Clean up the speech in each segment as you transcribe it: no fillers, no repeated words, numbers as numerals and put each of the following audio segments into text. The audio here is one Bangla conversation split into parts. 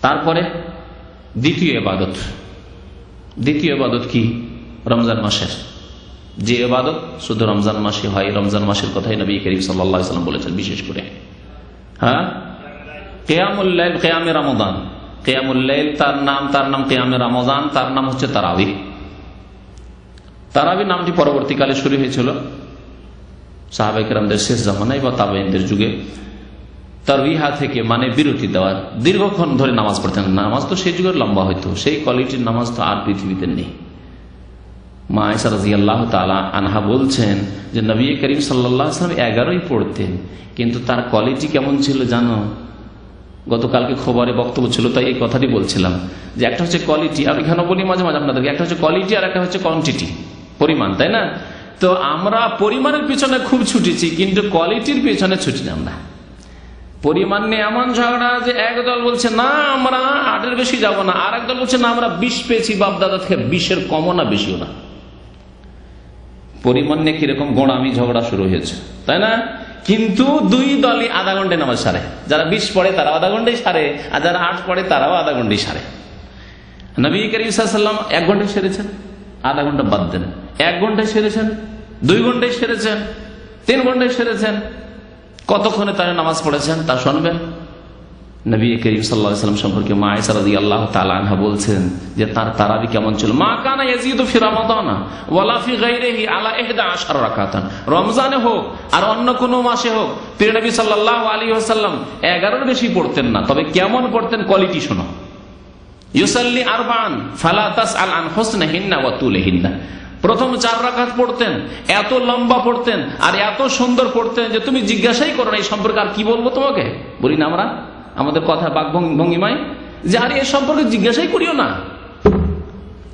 তারপরে দ্বিতীয় ইবাদত কি? রমজান মাসের যে ইবাদত শুধু রমজান মাসে হয়, রমজান মাসের কথাই নবী করিম সাল্লাল্লাহু আলাইহি ওয়াসাল্লাম বলেছেন বিশেষ করে। কিয়ামুল লাইল, কিয়ামে রমাদান। কিয়ামুল লাইল তার নাম কিয়ামে রমাদান, তার নাম হচ্ছে তারাবি। তারাবি নামটি পরবর্তীকালে শুরু হয়েছিল সাহাবায়ে কেরামদের শেষ জামানায় বা তাবেঈনদের যুগে। তারবিহা থেকে মানে বিরতি দেওয়া, দীর্ঘক্ষণ ধরে নামাজ পড়তেন। নামাজ তো সেই যুগের লম্বা হইতো, সেই কোয়ালিটির নামাজ তো আর পৃথিবীতে নেই। মা আয়েশা রাদিয়াল্লাহু তাআলা আনহা বলছেন যে নবী করিম সাল্লাল্লাহু আলাইহি ওয়াসাল্লাম 11ই পড়তেন, কিন্তু তার কোয়ালিটি কেমন ছিল জানো? গতকালকে খবরে বক্তব্য ছিল, তাই এই কথাটি বলছিলাম যে একটা হচ্ছে কোয়ালিটি, আর এখানে বলি মাঝে মাঝে আপনাদেরকে, একটা হচ্ছে কোয়ালিটি আর একটা হচ্ছে কোয়ান্টিটি, পরিমাণ, তাই না? তো আমরা পরিমাণের পিছনে খুব ছুটেছি, কিন্তু কোয়ালিটির পিছনে ছুটি না। আমরা পরিমাণ নিয়ে এমন ঝগড়া যে একদল বলছে না আমরা 8-এর বেশি যাব না, আর একদল বলছে না আমরা 20 পেয়েছি বাপদাদা থেকে, 20-এর কমও না বেশিও না। পরিমাণ নিয়ে কিরকম গোড়ামি ঝগড়া শুরু হয়েছে, তাই না? কিন্তু দুই দলই আধা ঘন্টায় নামাজ সারে। যারা 20 পড়ে তারাও আধা ঘন্টায় সারে, আর যারা 8 পড়ে তারাও আধা ঘন্টায় সারে। নবী করিম সাল্লাল্লাহু আলাইহি ওয়াসাল্লাম 1 ঘন্টায় সেরেছেন, আধা ঘন্টা বাদ দেন। 1 ঘন্টায় সেরেছেন, 2 ঘন্টায় সেরেছেন, 3 ঘন্টায় সেরেছেন। কতক্ষণে তারা নামাজ পড়েছেন তা শুনবেন। নবী করিম সাল্লাল্লাহু আলাইহি ওয়াসাল্লাম সম্পর্কে মা আয়েশা রাদিয়াল্লাহু তাআলা আনহা বলছেন যে তার তারাবি কেমন ছিল। মা কানা ইয়াজিদু ফি রমাদান ওয়ালা ফি গায়রিহি আলা 11 রাকাতান। রমজানে হোক আর অন্য কোন মাসে হোক প্রিয় নবী সাল্লাল্লাহু আলাইহি ওয়াসাল্লাম 11-এর বেশি পড়তেন না। তবে কেমন পড়তেন কোয়ালিটি শোনো। ইউসাল্লি আরবান ফালা তাসআল আন হুসনিহিন্না ওয়া তুলিহিন্না। প্রথম 4 রাকাত পড়তেন, এত লম্বা পড়তেন আর এত সুন্দর পড়তেন যে তুমি জিজ্ঞাসাই করো না এই সম্পর্কে আর কি বলবো তোমাকে। বলি না আমরা আমাদের কথা বাক ভঙ্গিমায় যে আরে এ সম্পর্কে জিজ্ঞাসাই করিও না।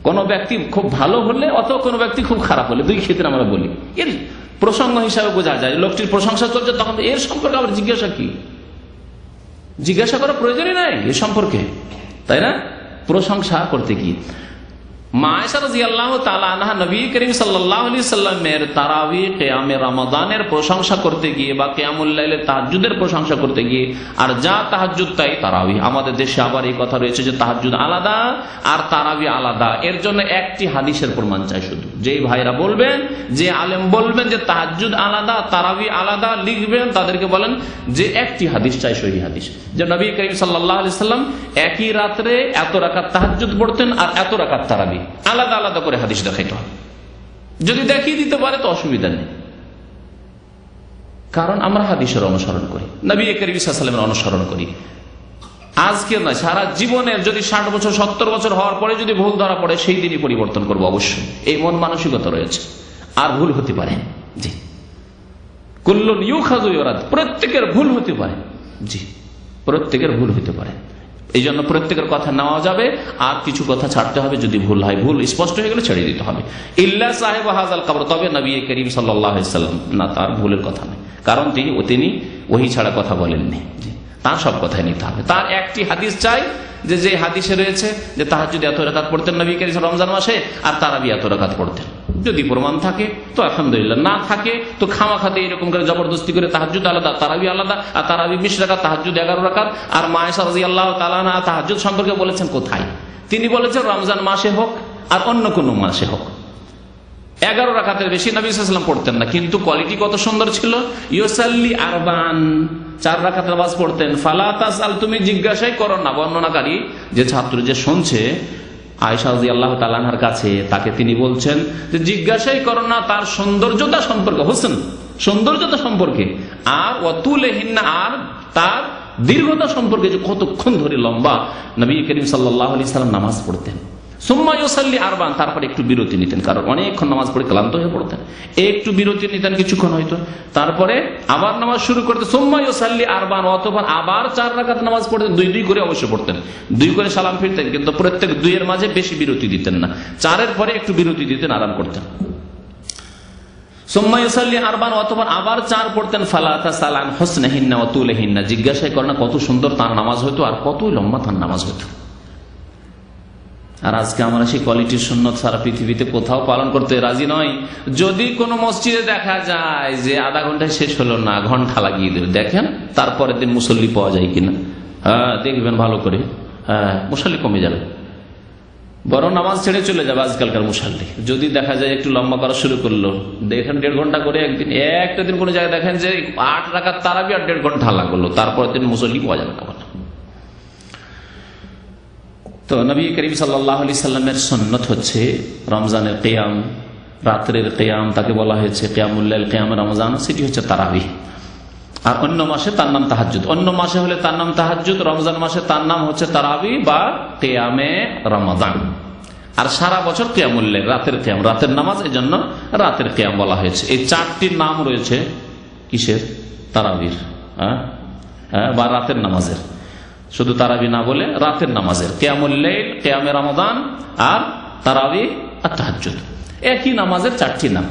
কোন ব্যক্তি খুব ভালো হলে অথবা কোনো ব্যক্তি খুব খারাপ হলে, দুই ক্ষেত্রে আমরা বলি, এর প্রসঙ্গ হিসাবে বোঝা যায় লোকটির প্রশংসা চলছে, তখন এর সম্পর্কে আবার জিজ্ঞাসা কি? জিজ্ঞাসা করার প্রয়োজনই নাই এ সম্পর্কে, তাই না? প্রশংসা করতে কি? মা আয়েশা রাদিয়াল্লাহু তাআলা আনহা নবী করিম সাল্লাল্লাহু আলাইহি সাল্লামের তারাবি কিয়ামে রমাদানের প্রশংসা করতে গিয়ে বা কিয়ামুল লাইলের তাহাজ্জুদের প্রশংসা করতে গিয়ে, আর যা তাহাজ্জুদ তাই তারাবি। আমাদের দেশে আবার এই কথা রয়েছে যে তাহাজ্জুদ আলাদা আর তারাবি আলাদা। এর জন্য একটি হাদিসের প্রমাণ চাই শুধু। যেই ভাইরা বলবেন, যে আলেম বলবেন যে তাহাজ্জুদ আলাদা তারাবি আলাদা, লিখবেন তাদেরকে বলেন যে একটি হাদিস চাই, সহিহ হাদিস, যে নবী করিম সাল্লাল্লাহু আলাইহি সাল্লাম একই রাত্রে এত রাকাত তাহাজ্জুদ পড়তেন আর এত রাকাত তারাবি, আলাদা আলাদা করে হাদিস দেখাইতে হবে। যদি দেখিয়ে দিতে পারে তো অসুবিধা নেই, কারণ আমরা হাদিসের অনুসরণ করি, নবী করিম সাল্লাল্লাহু আলাইহি ওয়াসাল্লামের অনুসরণ করি। আজকে নয়, সারা জীবনের যদি 60 বছর 70 বছর হওয়ার পরে যদি ভুল ধরা পড়ে সেই দিনই পরিবর্তন করবো অবশ্যই। এই মন মানসিকতা রয়েছে। আর ভুল হতে পারে, জি, কুল্লুন ইউখাযু ইউরাদ, প্রত্যেকের ভুল হতে পারে, জি, প্রত্যেকের ভুল হতে পারে। এই জন্য প্রত্যেকের কথা নেওয়া যাবে, আর কিছু কথা ছাড়তে হবে যদি ভুল হয়। ভুল স্পষ্ট হয়ে গেলে ছেড়ে দিতে হবে। ইল্লা সাহেব হাযাল কবর, তবে নবী করিম সাল্লাল্লাহু আলাইহি ওয়াসাল্লাম না, তার ভুলের কথা নেই, কারণ তিনি ওহী ছাড়া কথা বলেননি। তার সব কথাই নিতে হবে। তার একটি হাদিস চাই, যে হাদিসে রয়েছে যে তাহাজ্জুদ এত রাকাত পড়তেন নবী করিম রমজান মাসে, আর তারাবি এত রাকাত পড়তেন। যদি প্রমাণ থাকে তো আলহামদুলিল্লাহ, না থাকে তো খামাখাতে এরকম করে জবরদস্তি করে তাহাজ্জুদ আলাদা তারাবি আলাদা, আর তারাবি 20 রাকাত, তাহাজ্জুদ 11 রাকাত। আর মা আয়েশা রাদিয়াল্লাহু তাআলা আনহা তাহাজ্জুদ সম্পর্কে বলেছেন কোথায়? তিনি বলেছেন রমজান মাসে হোক আর অন্য কোন মাসে হোক 11 রাকাতের বেশি নবী সাল্লাল্লাহু আলাইহি ওয়াসাল্লাম পড়তেন না। কিন্তু কোয়ালিটি কত সুন্দর ছিল। ইউসাল্লি আরবান, 4 রাকাত নামাজ পড়তেন। ফালা তাসআল, তুমি জিজ্ঞাসাই করো না। বর্ণনাকারী যে ছাত্র যে শুনছে আয়েশা রাদিয়াল্লাহু তাআলা আনহার কাছে, তাকে তিনি বলছেন যে জিজ্ঞাসাই করো না তার সৌন্দর্যতা সম্পর্কে, হোসেন সৌন্দর্যতা সম্পর্কে, আর ওয়াতুলহিন্না, আর তার দীর্ঘতা সম্পর্কে, যে কতক্ষণ ধরে লম্বা নবী করিম সাল্লাল্লাহু আলাইহি সাল্লাম নামাজ পড়তেন। সুম্মা ইউসাল্লি আরবান, তারপরে একটু বিরতি নিতেন, কারণ অনেকক্ষণ নামাজ পড়ে ক্লান্ত হয়ে পড়তেন, একটু বিরতি নিতেন কিছুক্ষণ হয়তো, তারপরে আবার নামাজ শুরু করতেন। সুম্মা ইউসাল্লি আরবান, অথবা আবার 4 রাকাত নামাজ পড়তেন, 2 করে অবশ্য পড়তেন, 2 করে সালাম ফিরতেন, কিন্তু প্রত্যেক 2-এর মাঝে বেশি বিরতি দিতেন না, 4-এর পরে একটু বিরতি দিতেন, আরাম করতেন। সুম্মা ইউসাল্লি আরবান, অথবা আবার 4 পড়তেন। ফালা তাসআল আন হুসনিহিন্না ওয়া তুলিহিন্না, জিজ্ঞাসা করেন না কত সুন্দর তার নামাজ হতো আর কত লম্বা তার নামাজ হতো। আর আজকে আমরা সেই কোয়ালিটির সুন্নত সারা পৃথিবীতে কোথাও পালন করতে রাজি নয়। যদি কোনো মসজিদে দেখা যায় যে আধা ঘন্টায় শেষ হলো না, ঘন্টা লাগিয়ে দেবে, দেখেন তারপরের দিন মুসল্লি পাওয়া যায় কিনা। হ্যাঁ, দেখবেন ভালো করে, মুসাল্লি কমে যাবে, বরং নামাজ ছেড়ে চলে যাবে আজকালকার মুসাল্লি। যদি দেখা যায় একটু লম্বা করা শুরু করলো, দেখেন 1.5 ঘন্টা করে একদিন, একটা দিন কোনো জায়গায় দেখেন যে 8 রাকাত তারাবি আর 1.5 ঘন্টা হাল্লা করলো, তারপর দিন মুসল্লি পাওয়া যাবে না। তো নবী করিম সাল্লাল্লাহু আলাইহি সাল্লামের সুন্নাত হচ্ছে রমজানের কিয়াম, রাত্রের কিয়াম, তাকে বলা হয়েছে কিয়ামুল লাইল, কিয়ামে রমজান, সেটি হচ্ছে তারাবি। আর অন্য মাসে তার নাম তাহাজ্জুদ, অন্য মাসে হলে তার নাম তাহাজ্জুদ, রমজান মাসে তার নাম হচ্ছে তারাবি বা কিয়ামে রমাদান। আর সারা বছর কিয়ামুল লাইল, রাতের কিয়াম, রাতের নামাজ, এই জন্য রাতের কিয়াম বলা হয়েছে। এই 4টি নাম রয়েছে কিসের? তারাবির বা রাতের নামাজের। শুধু তারাবি না বলে রাতের নামাজের, কিয়ামুল লাইল, কিয়ামে রমাদান আর তারাবি আর তাহাজ্জুদ, একই নামাজের 4টি নাম।